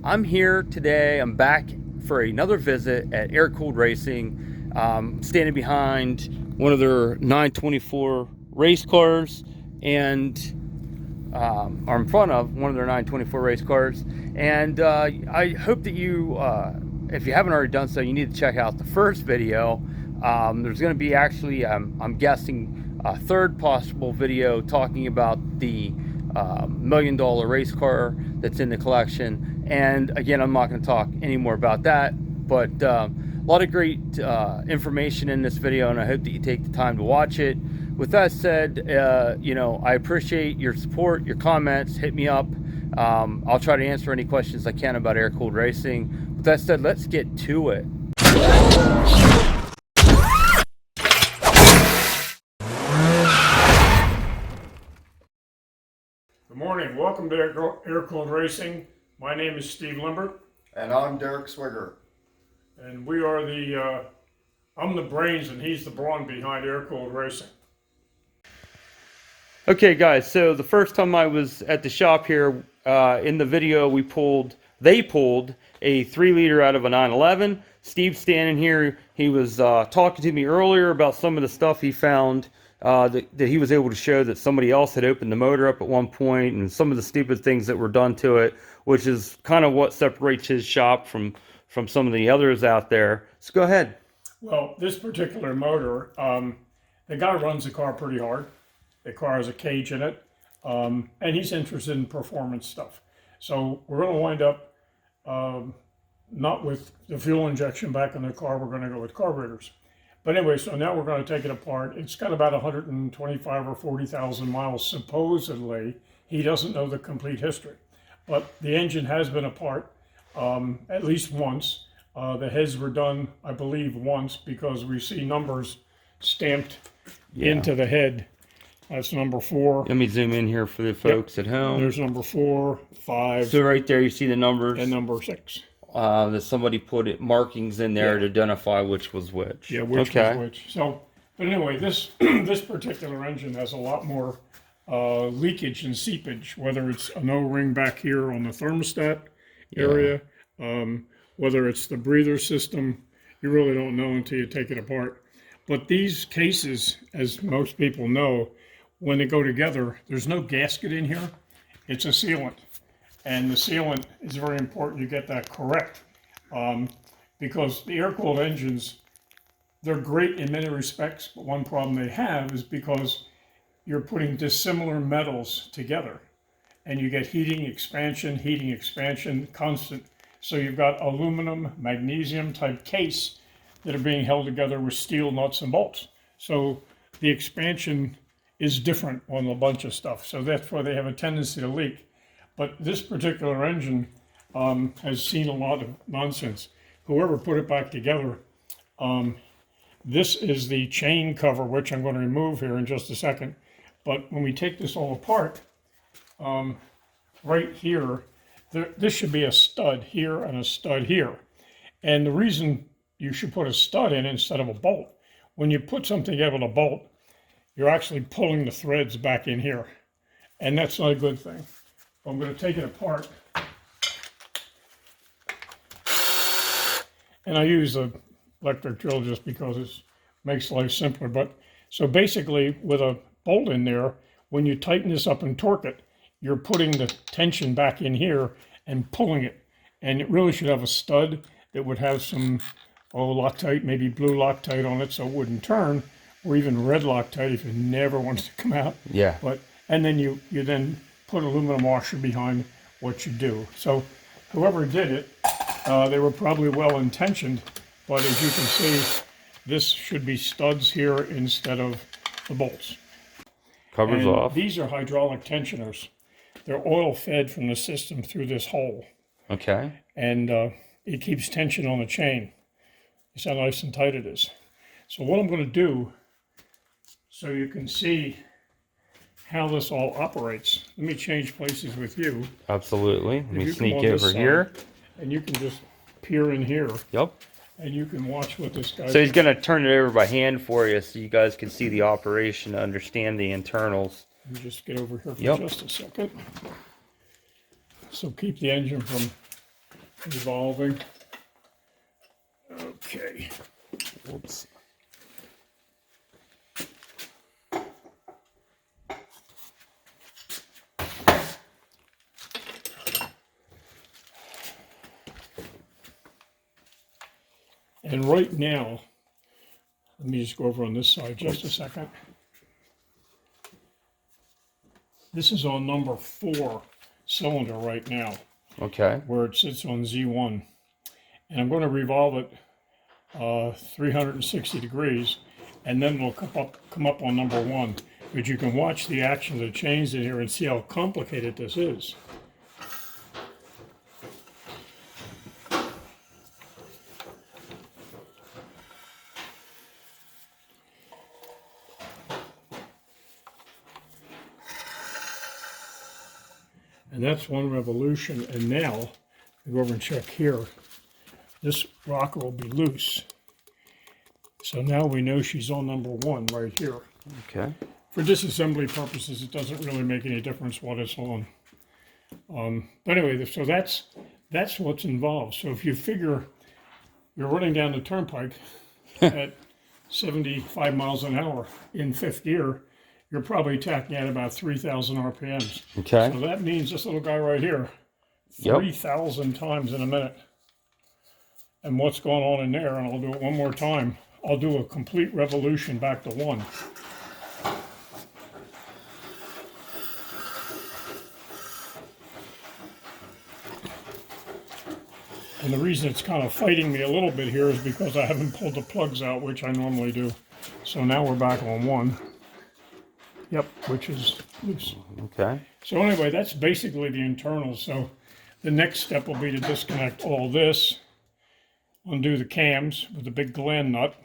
I'm here today. I'm back for another visit at AircooledRacing. Standing behind one of their 924 race cars, and or in front of one of their 924 race cars. And I hope that you, if you haven't already done so, you need to check out the first video. There's going to be actually, I'm guessing, a third possible video talking about the $1 million race car that's in the collection. And again, I'm not going to talk any more about that, but a lot of great information in this video, and I hope that you take the time to watch it. With that said, you know, I appreciate your support, your comments. Hit me up. I'll try to answer any questions I can about air-cooled racing. With that said, let's get to it. Good morning. Welcome to Air-Cooled Racing. My name is Steve Limbert. And I'm Derek Swigger. And we are I'm the brains and he's the brawn behind Air-Cooled Racing. Okay guys, so the first time I was at the shop here, in the video they pulled a 3-liter out of a 911. Steve's standing here. He was talking to me earlier about some of the stuff he found that he was able to show that somebody else had opened the motor up at one point, and some of the stupid things that were done to it, which is kind of what separates his shop from some of the others out there. So go ahead. Well, this particular motor, the guy runs the car pretty hard. The car has a cage in it, and he's interested in performance stuff. So we're going to wind up not with the fuel injection back in the car. We're going to go with carburetors. But anyway, so now we're going to take it apart. It's got about 125 or 40,000 miles, supposedly. He doesn't know the complete history. But the engine has been apart at least once. The heads were done, I believe, once, because we see numbers stamped into the head. That's number 4. Let me zoom in here for the folks at home. There's number 4, 5. So right there you see the numbers. And number 6. That somebody put markings in there to identify which was which. Yeah, which was which. So, but anyway, this particular engine has a lot more leakage and seepage, whether it's an O-ring back here on the thermostat area, whether it's the breather system. You really don't know until you take it apart. But these cases, as most people know, when they go together, there's no gasket in here. It's a sealant. And the sealant is very important you get that correct, because the air-cooled engines, they're great in many respects, but one problem they have is because you're putting dissimilar metals together, and you get heating, expansion, constant. So you've got aluminum, magnesium type case that are being held together with steel nuts and bolts. So the expansion is different on a bunch of stuff. So that's why they have a tendency to leak. But this particular engine has seen a lot of nonsense. Whoever put it back together, this is the chain cover, which I'm going to remove here in just a second. But when we take this all apart, right here, this should be a stud here and a stud here. And the reason you should put a stud in instead of a bolt, when you put something together with a bolt, you're actually pulling the threads back in here. And that's not a good thing. I'm going to take it apart. And I use an electric drill just because it makes life simpler. But so basically, with a bolt in there, when you tighten this up and torque it, you're putting the tension back in here and pulling it. And it really should have a stud that would have some Loctite, maybe blue Loctite on it so it wouldn't turn, or even red Loctite if it never wants to come out. Yeah. And then you then put aluminum washer behind what you do. So whoever did it, they were probably well intentioned, but as you can see, this should be studs here instead of the bolts. Covers off. These are hydraulic tensioners. They're oil fed from the system through this hole. Okay. And it keeps tension on the chain. You see how nice and tight it is. So what I'm going to do, so you can see how this all operates. Let me change places with you. Absolutely. Let me sneak over here. And you can just peer in here. Yep. And you can watch what this guy. So he's going to turn it over by hand for you so you guys can see the operation, understand the internals. Let me just get over here for just a second. So keep the engine from revolving. Okay. Whoops. And right now, let me just go over on this side just a second. This is on number 4 cylinder right now, Okay. where it sits on Z1. And I'm going to revolve it 360 degrees, and then we'll come up on number 1. But you can watch the action of the chains in here and see how complicated this is. And that's 1 revolution. And now, we go over and check here. This rocker will be loose. So now we know she's on number 1 right here. Okay. For disassembly purposes, it doesn't really make any difference what it's on. But anyway, so that's what's involved. So if you figure you're running down the turnpike at 75 miles an hour in 5th gear, you're probably tacking at about 3,000 RPMs. Okay. So that means this little guy right here, Yep. 3,000 times in a minute. And what's going on in there, and I'll do it one more time. I'll do a complete revolution back to 1. And the reason it's kind of fighting me a little bit here is because I haven't pulled the plugs out, which I normally do. So now we're back on 1. Yep, which is loose. Okay. So anyway, that's basically the internals. So the next step will be to disconnect all this, undo the cams with the big gland nut,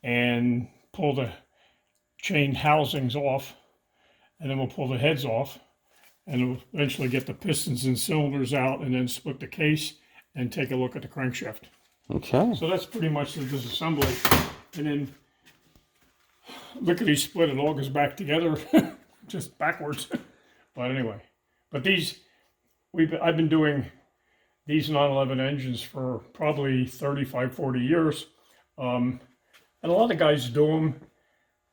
and pull the chain housings off, and then we'll pull the heads off, and we'll eventually get the pistons and cylinders out, and then split the case and take a look at the crankshaft. Okay. So that's pretty much the disassembly. And then lickety split, it all goes back together, just backwards. But anyway, but I've been doing these 911 engines for probably 35, 40 years. And a lot of guys do them,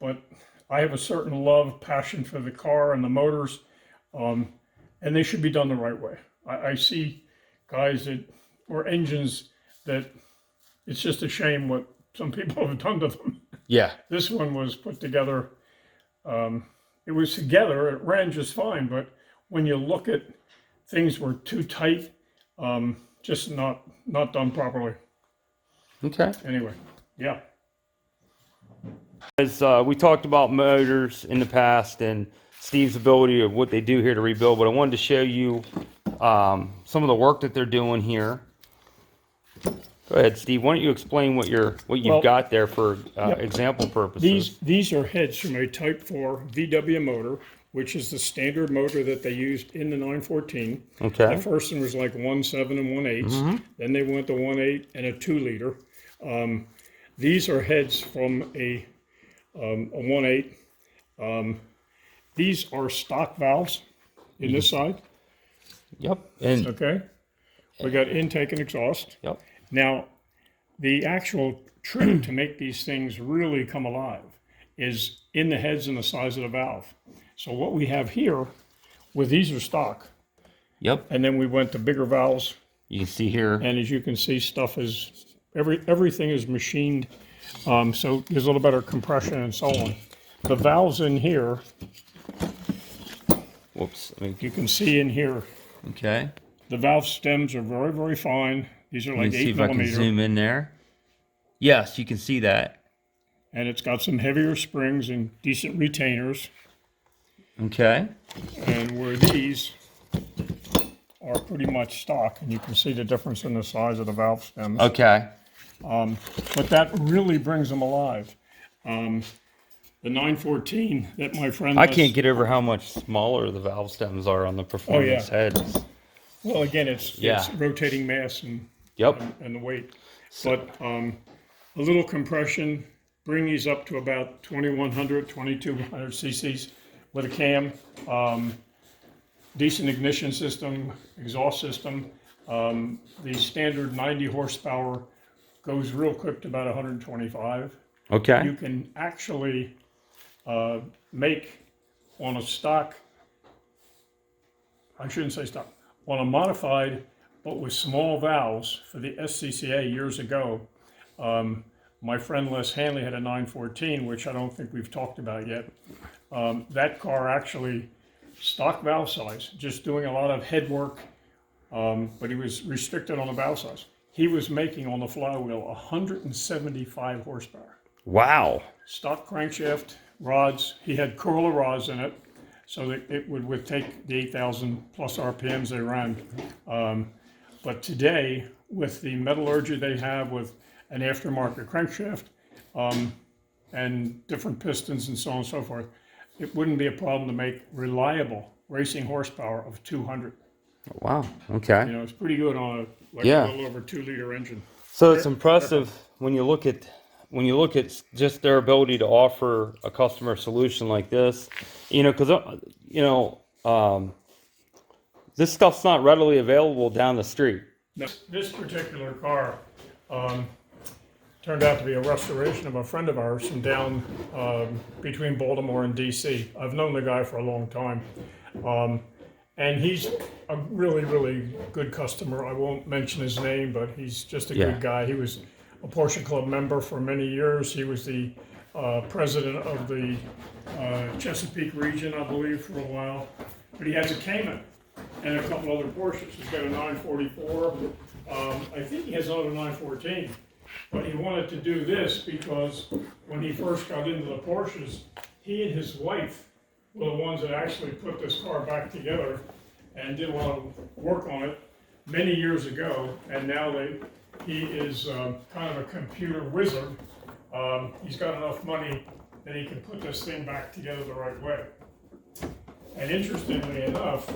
but I have a certain love, passion for the car and the motors, and they should be done the right way. I see guys or engines that it's just a shame what some people have done to them. Yeah. This one was put together, it was together, it ran just fine, but when you look at things were too tight, just not done properly. Okay. Anyway, yeah. As we talked about motors in the past and Steve's ability of what they do here to rebuild, but I wanted to show you some of the work that they're doing here. Go ahead, Steve. Why don't you explain what you've got there for example purposes? These are heads from a Type 4 VW motor, which is the standard motor that they used in the 914. Okay. The first one was like 1.7 and 1.8. Then they went to 1.8 and a 2 liter. These are heads from a 1.8. These are stock valves in this side. Yep. And Okay. We got intake and exhaust. yep. Now, the actual trick to make these things really come alive is in the heads and the size of the valve. So what we have here, these are stock, Yep. and then we went to bigger valves, You can see here. and as you can see, everything is machined, so there's a little better compression and so on. The valves in here, Whoops. you can see in here, Okay. the valve stems are very, very fine. These are Let like me see 8 if I can millimeter. zoom in there. Yes, you can see that. And it's got some heavier springs and decent retainers. Okay. And where these are pretty much stock, and you can see the difference in the size of the valve stems. Okay. But that really brings them alive. The 914 that my friend I does- can't get over how much smaller the valve stems are on the performance heads. Well, again, it's Yeah. rotating mass and Yep. the weight. But a little compression, bring these up to about 2100, 2200 cc's with a cam. Decent ignition system, exhaust system. The standard 90 horsepower goes real quick to about 125. Okay. You can actually make on a stock, I shouldn't say stock, on a modified but with small valves for the SCCA years ago. My friend Les Hanley had a 914, which I don't think we've talked about yet. That car actually, stock valve size, just doing a lot of head work, but he was restricted on the valve size. He was making on the flywheel 175 horsepower. Wow. Stock crankshaft rods. He had Corolla rods in it, so that it would take the 8,000 plus RPMs they ran. But today, with the metallurgy they have with an aftermarket crankshaft and different pistons and so on and so forth, it wouldn't be a problem to make reliable racing horsepower of 200. Wow. Okay. You know, it's pretty good on a Yeah. little over 2-liter engine. So it's impressive when you look at just their ability to offer a customer solution like this, you know, because this stuff's not readily available down the street. Now, this particular car turned out to be a restoration of a friend of ours from down between Baltimore and DC. I've known the guy for a long time. And he's a really, really good customer. I won't mention his name, but he's just a good guy. He was a Porsche Club member for many years. He was the president of the Chesapeake region, I believe, for a while. But he has a Cayman and a couple other Porsches. He's got a 944. I think he has another 914. But he wanted to do this because when he first got into the Porsches, he and his wife were the ones that actually put this car back together and did a lot of work on it many years ago. And now he is kind of a computer wizard. He's got enough money that he can put this thing back together the right way. And interestingly enough,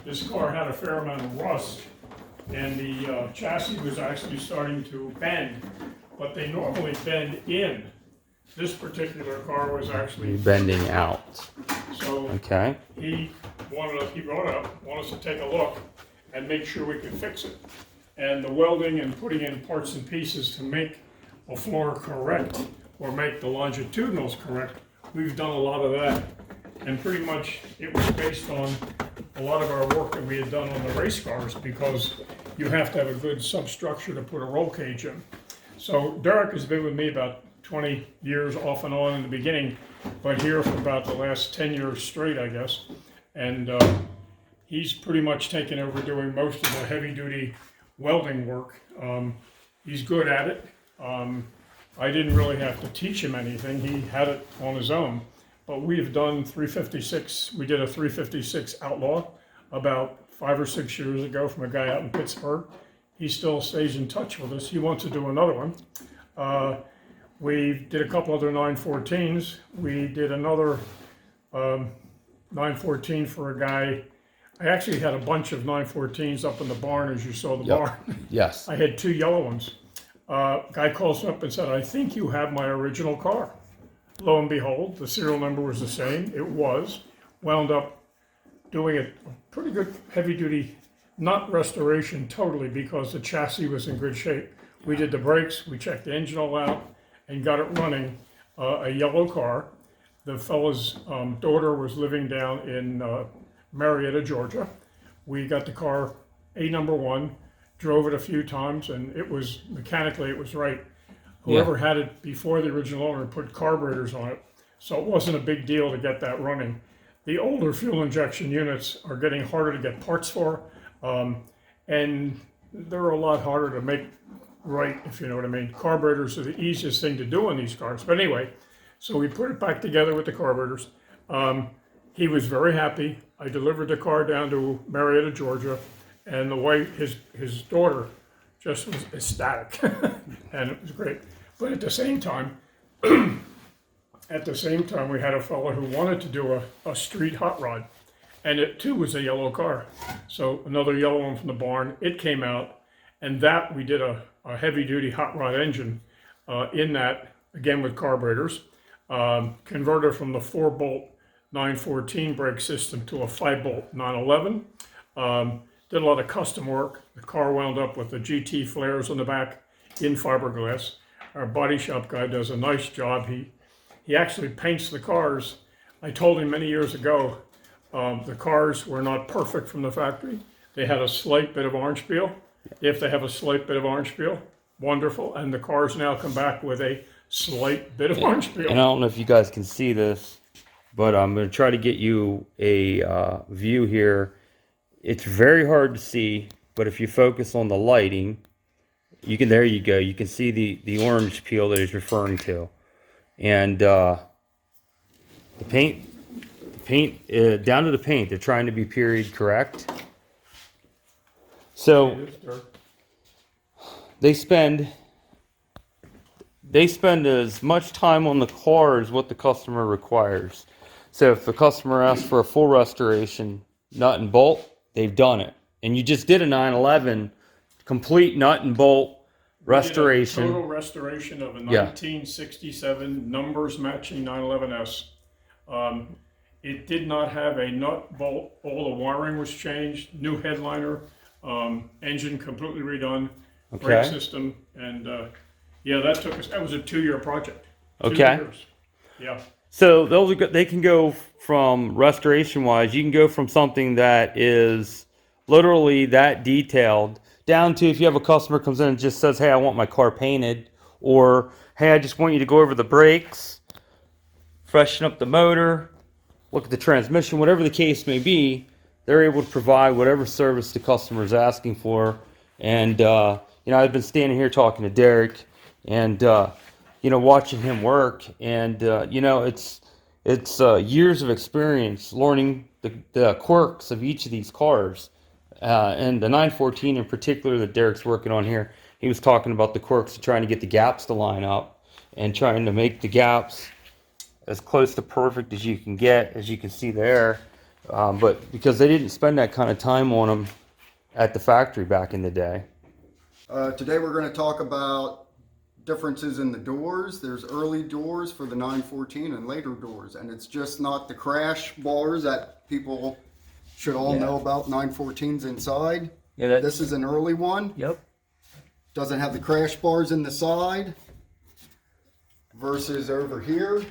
this car had a fair amount of rust, and the chassis was actually starting to bend, but they normally bend in. This particular car was actually Bending out. So Okay. he brought it up, wanted us to take a look and make sure we could fix it. And the welding and putting in parts and pieces to make a floor correct or make the longitudinals correct, we've done a lot of that. And pretty much it was based on a lot of our work that we had done on the race cars, because you have to have a good substructure to put a roll cage in. So Derek has been with me about 20 years off and on in the beginning, but here for about the last 10 years straight, I guess. And he's pretty much taken over doing most of the heavy duty welding work. He's good at it. I didn't really have to teach him anything. He had it on his own. But we've done 356, we did a 356 Outlaw about 5 or 6 years ago from a guy out in Pittsburgh. He still stays in touch with us. He wants to do another one. We did a couple other 914s. We did another 914 for a guy. I actually had a bunch of 914s up in the barn, as you saw the barn. Yes. I had 2 yellow ones. Guy calls me up and said, "I think you have my original car." Lo and behold, the serial number was the same. It was. Wound up doing a pretty good heavy duty, not restoration totally, because the chassis was in good shape. We did the brakes, we checked the engine all out, and got it running. A yellow car. The fellow's daughter was living down in Marietta, Georgia. We got the car number 1, drove it a few times, and it was, mechanically it was right. Whoever had it before the original owner put carburetors on it, so it wasn't a big deal to get that running. The older fuel injection units are getting harder to get parts for, and they're a lot harder to make right, if you know what I mean. Carburetors are the easiest thing to do on these cars. But anyway, so we put it back together with the carburetors. He was very happy. I delivered the car down to Marietta, Georgia, and the wife, his daughter, just was ecstatic, and it was great. But at the same time, we had a fellow who wanted to do a street hot rod, and it too was a yellow car. So another yellow one from the barn, it came out, and that we did a heavy duty hot rod engine in that, again with carburetors, converted from the 4-bolt 914 brake system to a 5-bolt 911. did a lot of custom work. The car wound up with the GT flares on the back in fiberglass. Our body shop guy does a nice job. He actually paints the cars. I told him many years ago, the cars were not perfect from the factory. They had a slight bit of orange peel. If they have a slight bit of orange peel, wonderful. And the cars now come back with a slight bit of orange peel. And I don't know if you guys can see this, but I'm going to try to get you a view here. It's very hard to see, but if you focus on the lighting, you can, there you go. You can see the orange peel that he's referring to. And the paint, down to the paint, they're trying to be period correct. So they spend as much time on the car as what the customer requires. So if the customer asks for a full restoration, nut and bolt, they've done it. And you just did a 911 complete nut and bolt restoration. Total restoration of a 1967 numbers matching 911S. It did not have a nut bolt. All the wiring was changed. New headliner, engine completely redone, brake system, and yeah, that was a 2-year project. 2 years. Yeah. So they can go from restoration wise. You can go from something that is literally that detailed down to if you have a customer comes in and just says, "Hey, I want my car painted," or "Hey, I just want you to go over the brakes, freshen up the motor, look at the transmission," whatever the case may be. They're able to provide whatever service the customer is asking for. And I've been standing here talking to Derek, and watching him work, and it's years of experience learning the quirks of each of these cars. And the 914 in particular that Derek's working on here, he was talking about the quirks of trying to get the gaps to line up and trying to make the gaps as close to perfect as you can get, as you can see there. But because they didn't spend that kind of time on them at the factory back in the day. Today we're going to talk about differences in the doors. There's early doors for the 914 and later doors, and it's just not the crash bars that people should all know about 914s inside. Yeah, this is an early one. Yep. Doesn't have the crash bars in the side versus over here.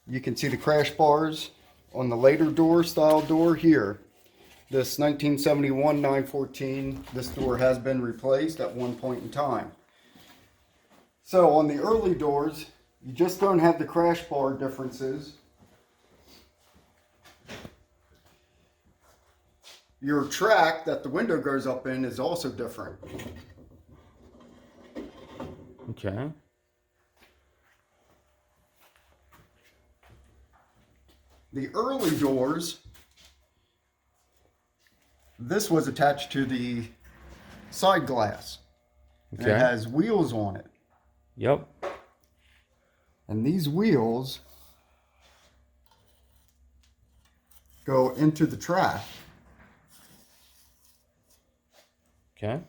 You can see the crash bars on the later door, style door here. This 1971 914, this door has been replaced at one point in time. So on the early doors, you just don't have the crash bar differences. Your track that the window goes up in is also different. Okay. The early doors, this was attached to the side glass. Okay. It has wheels on it. Yep. And these wheels go into the track. Okay.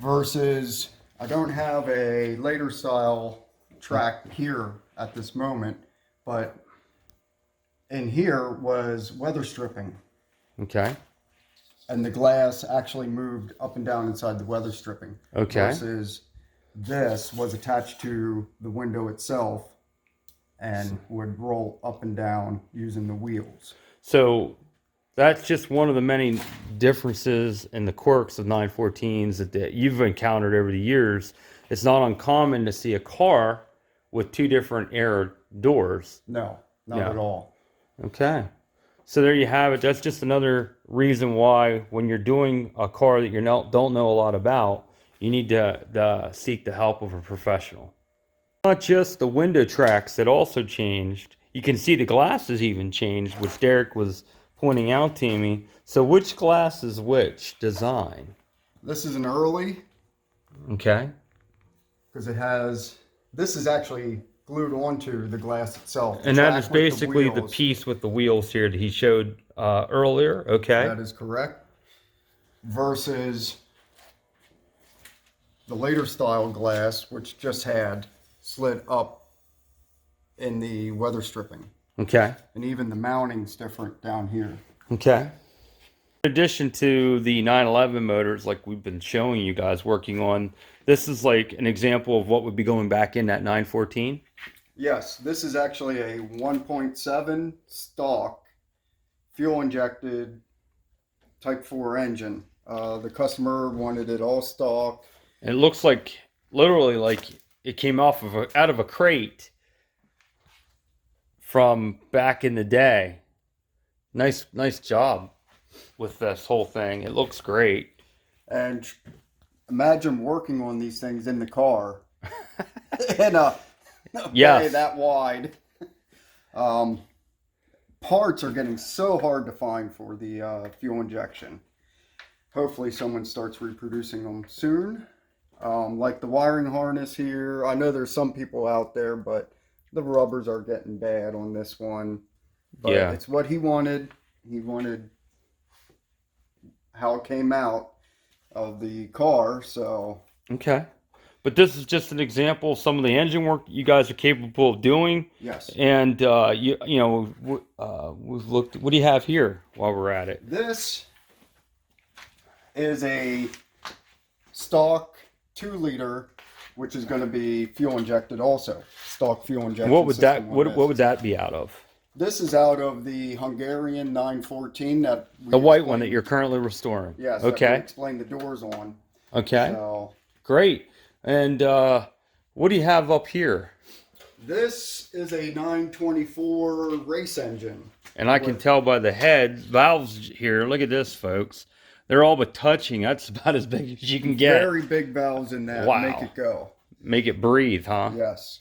Versus, I don't have a later style track here at this moment, but in here was weather stripping. Okay. And the glass actually moved up and down inside the weather stripping. Okay. Versus this was attached to the window itself and would roll up and down using the wheels. So that's just one of the many differences in the quirks of 914s that you've encountered over the years. It's not uncommon to see a car with two different air doors. No, not at all. Okay. So there you have it. That's just another reason why when you're doing a car that you don't know a lot about, you need to seek the help of a professional. Not just the window tracks that also changed. You can see the glasses even changed, which Derek was pointing out to me. So which glass is which design? This is an early. Okay. Because it has, this is actually glued onto the glass itself. And that is basically the piece with the wheels here that he showed earlier. Okay. That is correct. Versus the later style glass, which just had slid up in the weather stripping. Okay. And even the mounting's different down here. Okay. In addition to the 911 motors, like we've been showing you guys working on, this is like an example of what would be going back in that 914. Yes, this is actually a 1.7 stock fuel injected Type 4 engine. The customer wanted it all stock. And it looks like literally like it came off of out of a crate from back in the day. Nice job with this whole thing. It looks great. And imagine working on these things in the car in a bay that wide. Parts are getting so hard to find for the fuel injection. Hopefully someone starts reproducing them soon. Like the wiring harness here. I know there's some people out there, but the rubbers are getting bad on this one. But yeah, it's what he wanted. He wanted how it came out of the car, so. Okay. But this is just an example of some of the engine work you guys are capable of doing. Yes. And you know, we've looked. What do you have here while we're at it? This is a stock 2-liter, which is going to be fuel injected also. Stock fuel injection. What would that? system on What this. would that be out of? This is out of the Hungarian 914 that we The white one explained- that you're currently restoring. Yes. that we Okay. explained the doors on. Okay. So Great. And what do you have up here? this is a 924 race engine. And I can tell by the head valves here. Look at this, folks. They're all but touching. That's about as big as you can get. Very big valves in that. Wow. Make it go. Make it breathe, huh? Yes.